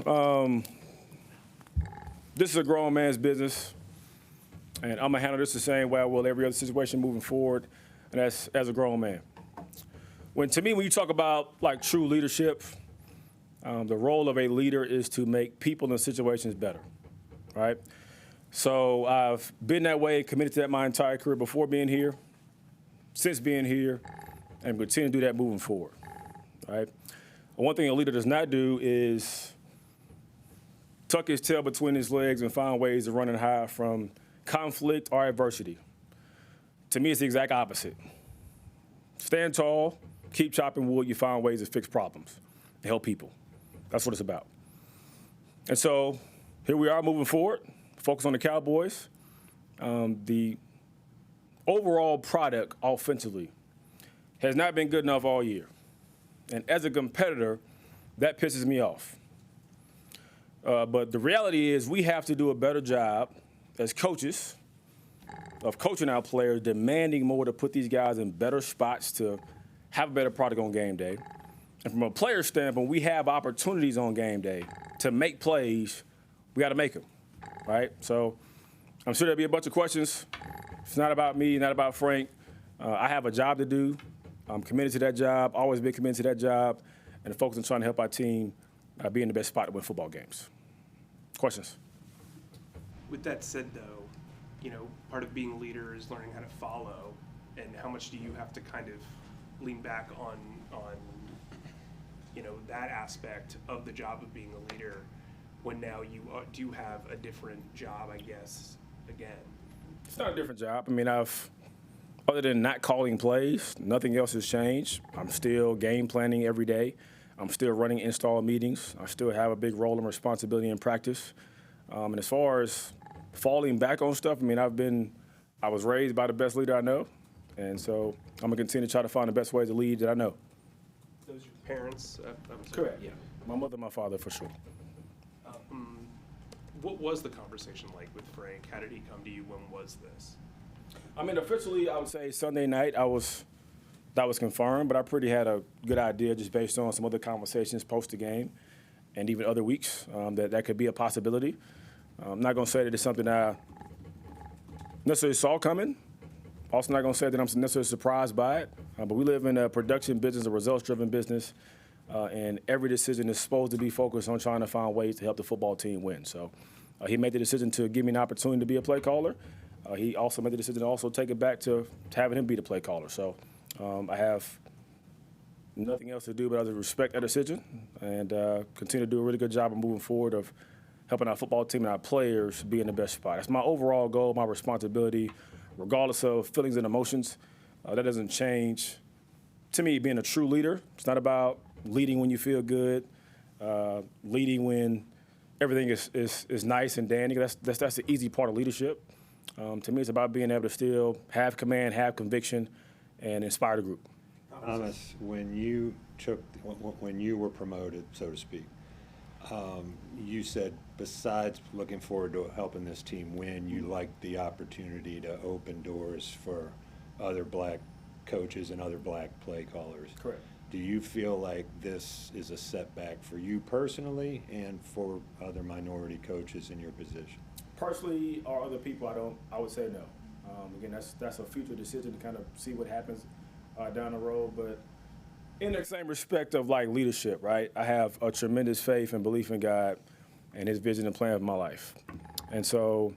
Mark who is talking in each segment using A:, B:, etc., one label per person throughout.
A: Um, this is a grown man's business, and I'm gonna handle this the same way I will every other situation moving forward, and that's as a grown man. To me, when you talk about like true leadership, the role of a leader is to make people and situations better, right? So I've been that way, committed to that my entire career before being here, since being here, and continue to do that moving forward, right? One thing a leader does not do is tuck his tail between his legs and find ways to run and hide from conflict or adversity. To me, it's the exact opposite. Stand tall, keep chopping wood, you find ways to fix problems, to help people. That's what it's about. And so here we are moving forward, focus on the Cowboys. The overall product offensively has not been good enough all year. And as a competitor, that pisses me off. But the reality is we have to do a better job as coaches of coaching our players, demanding more to put these guys in better spots to have a better product on game day. And from a player standpoint, we have opportunities on game day to make plays. We got to make them, right? So I'm sure there'll be a bunch of questions. It's not about me, not about Frank. I have a job to do. I'm committed to that job, always been committed to that job, and focus on trying to help our team be in the best spot to win football games. Questions?
B: With that said, though, part of being a leader is learning how to follow, and how much do you have to kind of lean back on that aspect of the job of being a leader when now you do have a different job, I guess, again?
A: It's not a different job. Other than not calling plays, nothing else has changed. I'm still game planning every day. I'm still running install meetings. I still have a big role and responsibility in practice. And as far as falling back on stuff, I was raised by the best leader I know. And so I'm going to continue to try to find the best ways to lead that I know.
B: Those your parents?
A: Correct. Yeah. My mother and my father, for sure.
B: What was the conversation like with Frank? How did he come to you? When was this?
A: Officially, I would say Sunday night, that was confirmed, but I pretty had a good idea just based on some other conversations post the game and even other weeks that could be a possibility. I'm not going to say that it's something I necessarily saw coming. Also not going to say that I'm necessarily surprised by it, but we live in a production business, a results-driven business, and every decision is supposed to be focused on trying to find ways to help the football team win. So he made the decision to give me an opportunity to be a play caller. He also made the decision to also take it back to having him be the play caller. So I have nothing else to do but other respect that decision and continue to do a really good job of moving forward of helping our football team and our players be in the best spot. That's my overall goal, my responsibility, regardless of feelings and emotions. That doesn't change. To me, being a true leader, it's not about leading when you feel good, leading when everything is nice and dandy. That's the easy part of leadership. To me, it's about being able to still have command, have conviction, and inspire the group.
C: Thomas, when you were promoted, so to speak, you said besides looking forward to helping this team win, you liked the opportunity to open doors for other black coaches and other black play callers.
A: Correct.
C: Do you feel like this is a setback for you personally and for other minority coaches in your position?
A: Personally, or other people, I would say no. Again, that's a future decision to kind of see what happens down the road. But in the same respect of like leadership, right? I have a tremendous faith and belief in God and His vision and plan of my life. And so,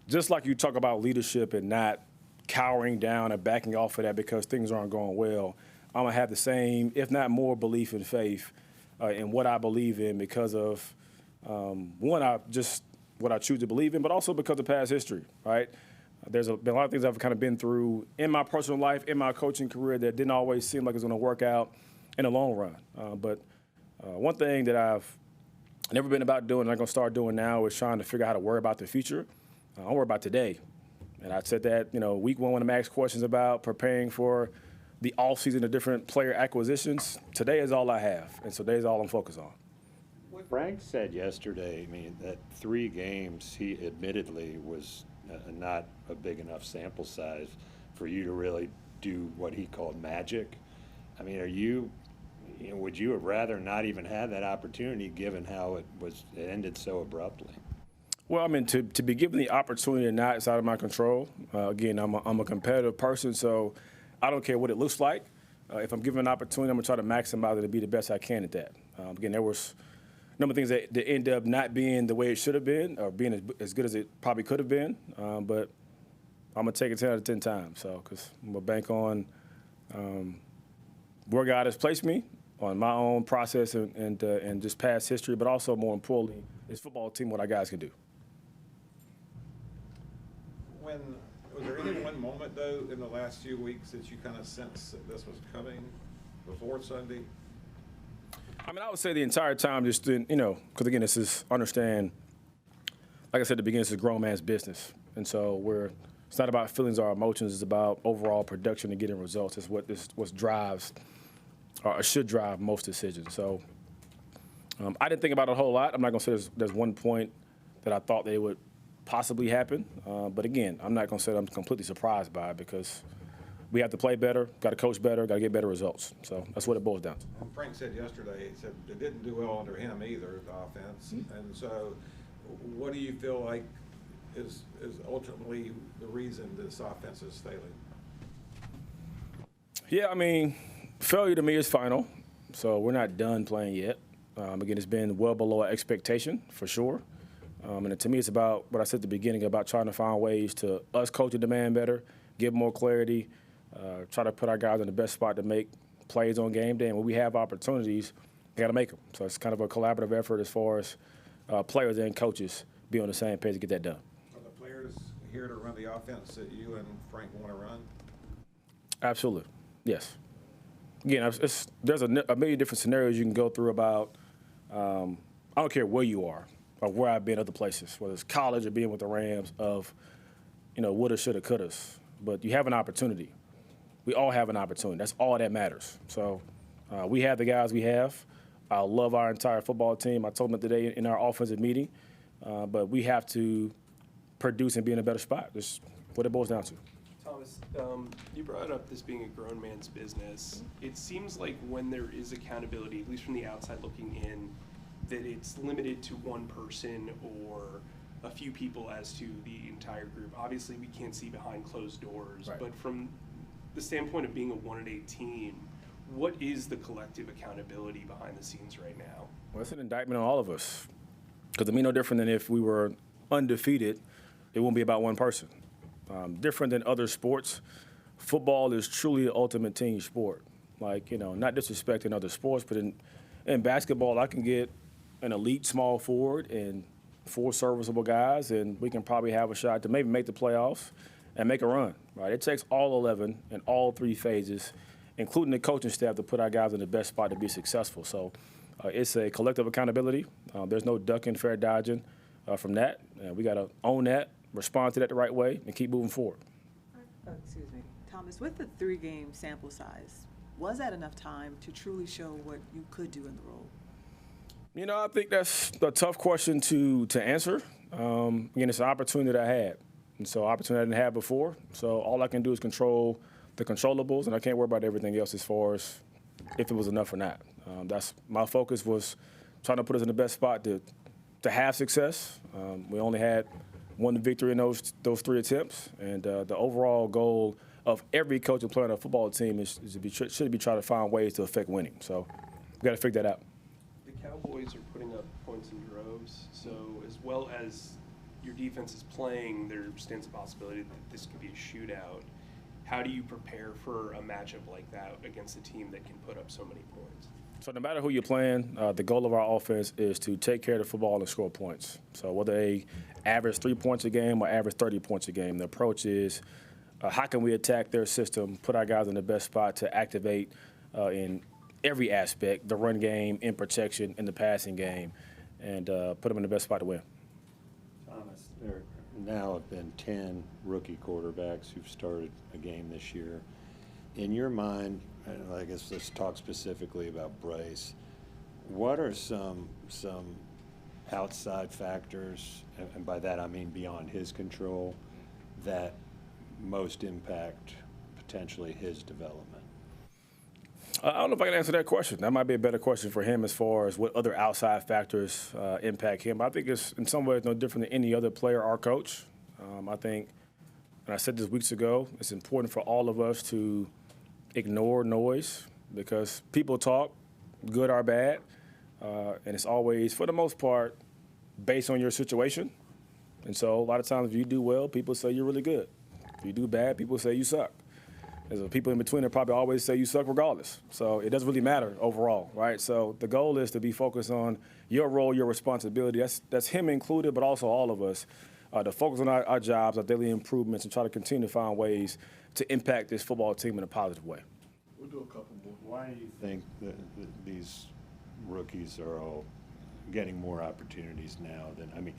A: just like you talk about leadership and not cowering down and backing off of that because things aren't going well, I'm gonna have the same, if not more, belief and faith in what I believe in because of what I choose to believe in, but also because of past history, right? There's been a lot of things I've kind of been through in my personal life, in my coaching career that didn't always seem like it was going to work out in the long run. But one thing that I've never been about doing and I'm going to start doing now is trying to figure out how to worry about the future. I worry about today. And I said that, week one when I'm asked questions about preparing for the offseason of different player acquisitions, today is all I have. And so today is all I'm focused on.
C: Frank said yesterday, that 3 games, he admittedly was not a big enough sample size for you to really do what he called magic. Are you would you have rather not even had that opportunity given how it ended so abruptly?
A: Well, I mean, to be given the opportunity or not is out of my control. Again, I'm a competitive person, so I don't care what it looks like. If I'm given an opportunity, I'm going to try to maximize it and be the best I can at that. Again, there was a number of things that ended up not being the way it should have been or being as good as it probably could have been. But I'm going to take it 10 out of 10 times, because I'm going to bank on where God has placed me, on my own process and just past history, but also more importantly, this football team, what our guys can do.
D: Was there any one moment, though, in the last few weeks that you kind of sensed that this was coming before Sunday?
A: I mean, I would say the entire time, just because again, this is understand. Like I said at the beginning, it's a grown man's business, and so it's not about feelings or emotions. It's about overall production and getting results. It's what drives or should drive most decisions. So I didn't think about it a whole lot. I'm not going to say there's one point that I thought they would possibly happen. But again, I'm not going to say I'm completely surprised by it because we have to play better, got to coach better, got to get better results. So that's what it boils down to.
D: Frank said yesterday, he said it didn't do well under him either, the offense. Mm-hmm. And so what do you feel like is ultimately the reason this offense is failing?
A: Yeah, I mean, failure to me is final. So we're not done playing yet. Again, it's been well below our expectation for sure. And to me, it's about what I said at the beginning about trying to find ways to us coach and demand better, give more clarity, try to put our guys in the best spot to make plays on game day. And when we have opportunities, we got to make them. So it's kind of a collaborative effort as far as players and coaches be on the same page to get that done.
D: Are the players here to run the offense that you and Frank want to run?
A: Absolutely, yes. Again, there's a million different scenarios you can go through about I don't care where you are or where I've been other places, whether it's college or being with the Rams of, woulda, shoulda, couldas. But you have an opportunity. We all have an opportunity. That's all that matters. So we have the guys we have. I love our entire football team. I told them today in our offensive meeting. But we have to produce and be in a better spot. That's what it boils down to.
B: Thomas, you brought up this being a grown man's business. It seems like when there is accountability, at least from the outside looking in, that it's limited to one person or a few people as to the entire group. Obviously, we can't see behind closed doors, right. But from the standpoint of being a 1-8 team, what is the collective accountability behind the scenes right now?
A: Well, it's an indictment on all of us. Because to me, no different than if we were undefeated, it won't be about one person. Different than other sports, football is truly an ultimate team sport. Like, not disrespecting other sports, but in basketball, I can get an elite small forward and 4 serviceable guys, and we can probably have a shot to maybe make the playoffs and make a run. Right? It takes all 11 in all 3 phases, including the coaching staff, to put our guys in the best spot to be successful. So it's a collective accountability. There's no ducking, fair dodging from that. We got to own that, respond to that the right way, and keep moving forward.
E: Excuse me. Thomas, with the 3-game sample size, was that enough time to truly show what you could do in the role?
A: I think that's a tough question to answer. Again, it's an opportunity that I had. And so opportunity I didn't have before. So all I can do is control the controllables, and I can't worry about everything else as far as if it was enough or not. That's my focus was trying to put us in the best spot to have success. We only had one victory in those 3 attempts, and the overall goal of every coach and player on a football team should be trying to find ways to affect winning. So we got to figure that out.
B: The Cowboys are putting up points in droves, so as well as your defense is playing, there stands a possibility that this could be a shootout. How do you prepare for a matchup like that against a team that can put up so many points?
A: So no matter who you're playing, the goal of our offense is to take care of the football and score points. So whether they average 3 points a game or average 30 points a game, the approach is how can we attack their system, put our guys in the best spot to activate in every aspect, the run game, in protection, in the passing game, and put them in the best spot to win.
C: Thomas, there now have been 10 rookie quarterbacks who've started a game this year. In your mind, and I guess let's talk specifically about Bryce, what are some outside factors, and by that I mean beyond his control, that most impact potentially his development?
A: I don't know if I can answer that question. That might be a better question for him as far as what other outside factors impact him. I think it's in some ways no different than any other player or coach. I think, and I said this weeks ago, it's important for all of us to ignore noise because people talk, good or bad, and it's always, for the most part, based on your situation. And so a lot of times if you do well, people say you're really good. If you do bad, people say you suck. There's people in between that probably always say you suck regardless. So it doesn't really matter overall, right? So the goal is to be focused on your role, your responsibility. That's him included, but also all of us. To focus on our jobs, our daily improvements, and try to continue to find ways to impact this football team in a positive way.
F: We'll do a couple more.
C: Why do you think that these rookies are all getting more opportunities now than, I mean,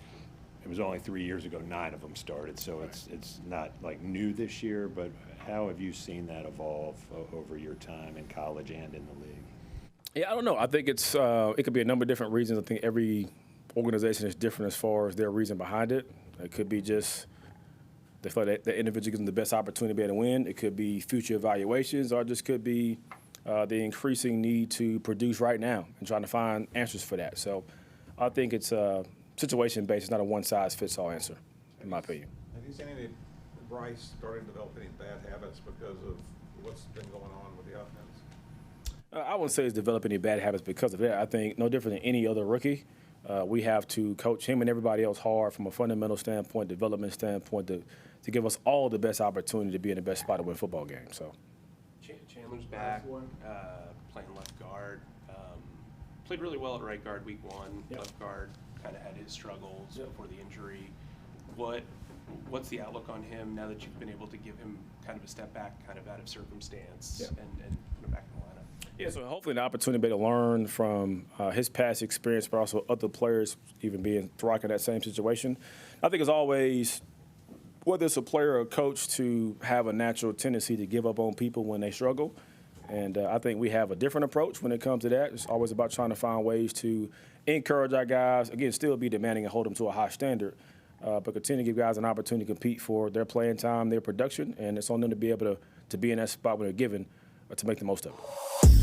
C: it was only 3 years ago 9 of them started, so it's not like new this year, but how have you seen that evolve over your time in college and in the league?
A: Yeah, I don't know. I think it could be a number of different reasons. I think every organization is different as far as their reason behind it. It could be just they feel like the individual gives them the best opportunity to be able to win. It could be future evaluations, or it just could be the increasing need to produce right now and trying to find answers for that. So I think it's situation-based. It's not a one-size-fits-all answer, in my opinion.
D: Have you seen any Bryce starting to develop any bad habits because of what's been going on with the offense?
A: I wouldn't say he's developed any bad habits because of that. I think no different than any other rookie. We have to coach him and everybody else hard from a fundamental standpoint, development standpoint, to give us all the best opportunity to be in the best spot to win football games. So,
B: Chandler's back, playing left guard. Played really well at right guard week 1.
A: Yep.
B: Left guard kind of had his struggles before the injury. What's the outlook on him now that you've been able to give him kind of a step back, kind of out of circumstance, and put him back in the lineup?
A: yeah, so hopefully an opportunity to learn from his past experience, but also other players even being thrown in that same situation. I think it's always, whether it's a player or a coach, to have a natural tendency to give up on people when they struggle. And I think we have a different approach when it comes to that. It's always about trying to find ways to encourage our guys, again, still be demanding and hold them to a high standard, but continue to give guys an opportunity to compete for their playing time, their production, and it's on them to be able to be in that spot when they're given to make the most of it.